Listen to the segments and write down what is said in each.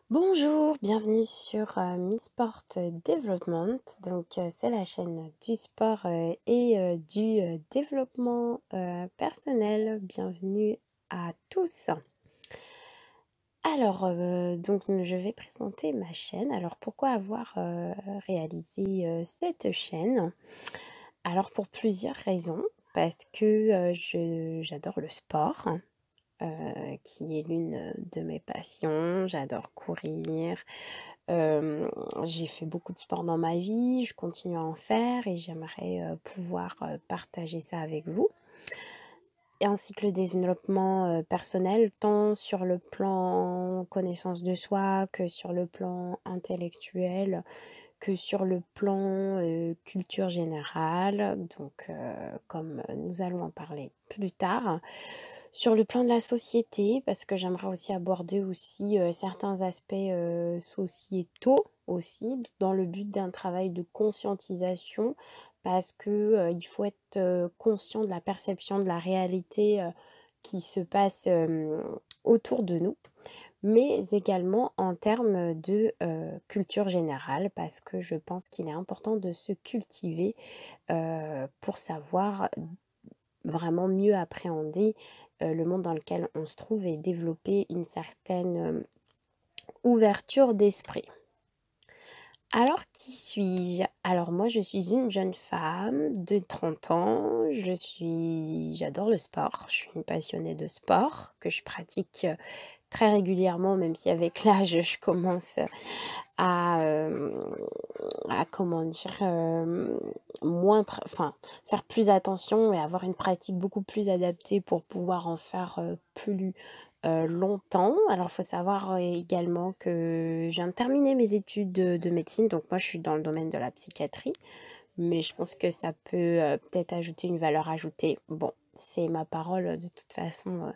Bonjour, bienvenue sur Miss Sport Development. C'est la chaîne du sport et du développement personnel. Bienvenue à tous. Je vais présenter ma chaîne. Alors, pourquoi avoir réalisé cette chaîne? Alors, pour plusieurs raisons. Parce que j'adore le sport, qui est l'une de mes passions. J'adore courir. J'ai fait beaucoup de sport dans ma vie, je continue à en faire et j'aimerais, pouvoir, partager ça avec vous. Et ainsi que le développement, personnel, tant sur le plan connaissance de soi que sur le plan intellectuel, que sur le plan, culture générale. Comme nous allons en parler plus tard. Sur le plan de la société, parce que j'aimerais aussi aborder aussi, certains aspects, sociétaux aussi, dans le but d'un travail de conscientisation. Parce que, il faut être, conscient de la perception de la réalité, qui se passe, autour de nous. Mais également en termes de, culture générale, parce que je pense qu'il est important de se cultiver, pour savoir vraiment mieux appréhender, le monde dans lequel on se trouve et développer une certaine, ouverture d'esprit. Alors qui suis-je? Alors moi je suis une jeune femme de 30 ans, j'adore le sport, je suis une passionnée de sport que je pratique, très régulièrement, même si avec l'âge je commence à, comment dire? Moins faire plus attention et avoir une pratique beaucoup plus adaptée pour pouvoir en faire, plus, longtemps. Alors, il faut savoir, également que je viens de terminer mes études de médecine, donc moi je suis dans le domaine de la psychiatrie, mais je pense que ça peut, peut-être ajouter une valeur ajoutée. Bon, c'est ma parole, de toute façon,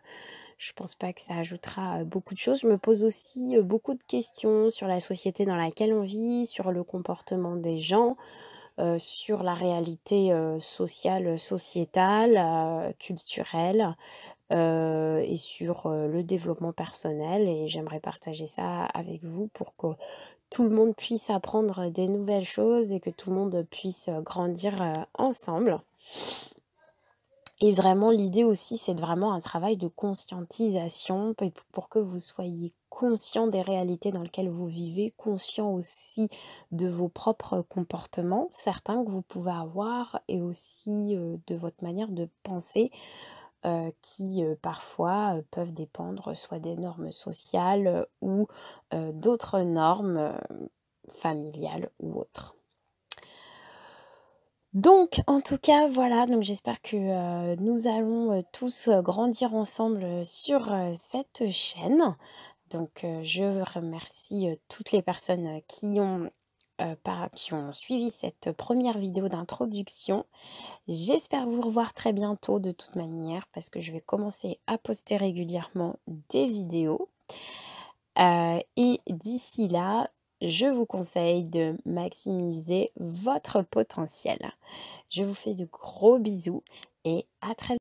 je pense pas que ça ajoutera, beaucoup de choses. Je me pose aussi, beaucoup de questions sur la société dans laquelle on vit, sur le comportement des gens, sur la réalité, sociale, sociétale, culturelle, et sur, le développement personnel, et j'aimerais partager ça avec vous pour que tout le monde puisse apprendre des nouvelles choses et que tout le monde puisse, grandir, ensemble. Et vraiment l'idée aussi, c'est vraiment un travail de conscientisation pour que vous soyez conscient des réalités dans lesquelles vous vivez, conscient aussi de vos propres comportements, certains que vous pouvez avoir, et aussi, de votre manière de penser, qui, parfois, peuvent dépendre soit des normes sociales, ou, d'autres normes, familiales ou autres. Donc, en tout cas, voilà, donc j'espère que, nous allons, tous, grandir ensemble, sur, cette chaîne. Je remercie, toutes les personnes, qui ont suivi cette première vidéo d'introduction. J'espère vous revoir très bientôt de toute manière, parce que je vais commencer à poster régulièrement des vidéos. Et d'ici là, je vous conseille de maximiser votre potentiel. Je vous fais de gros bisous et à très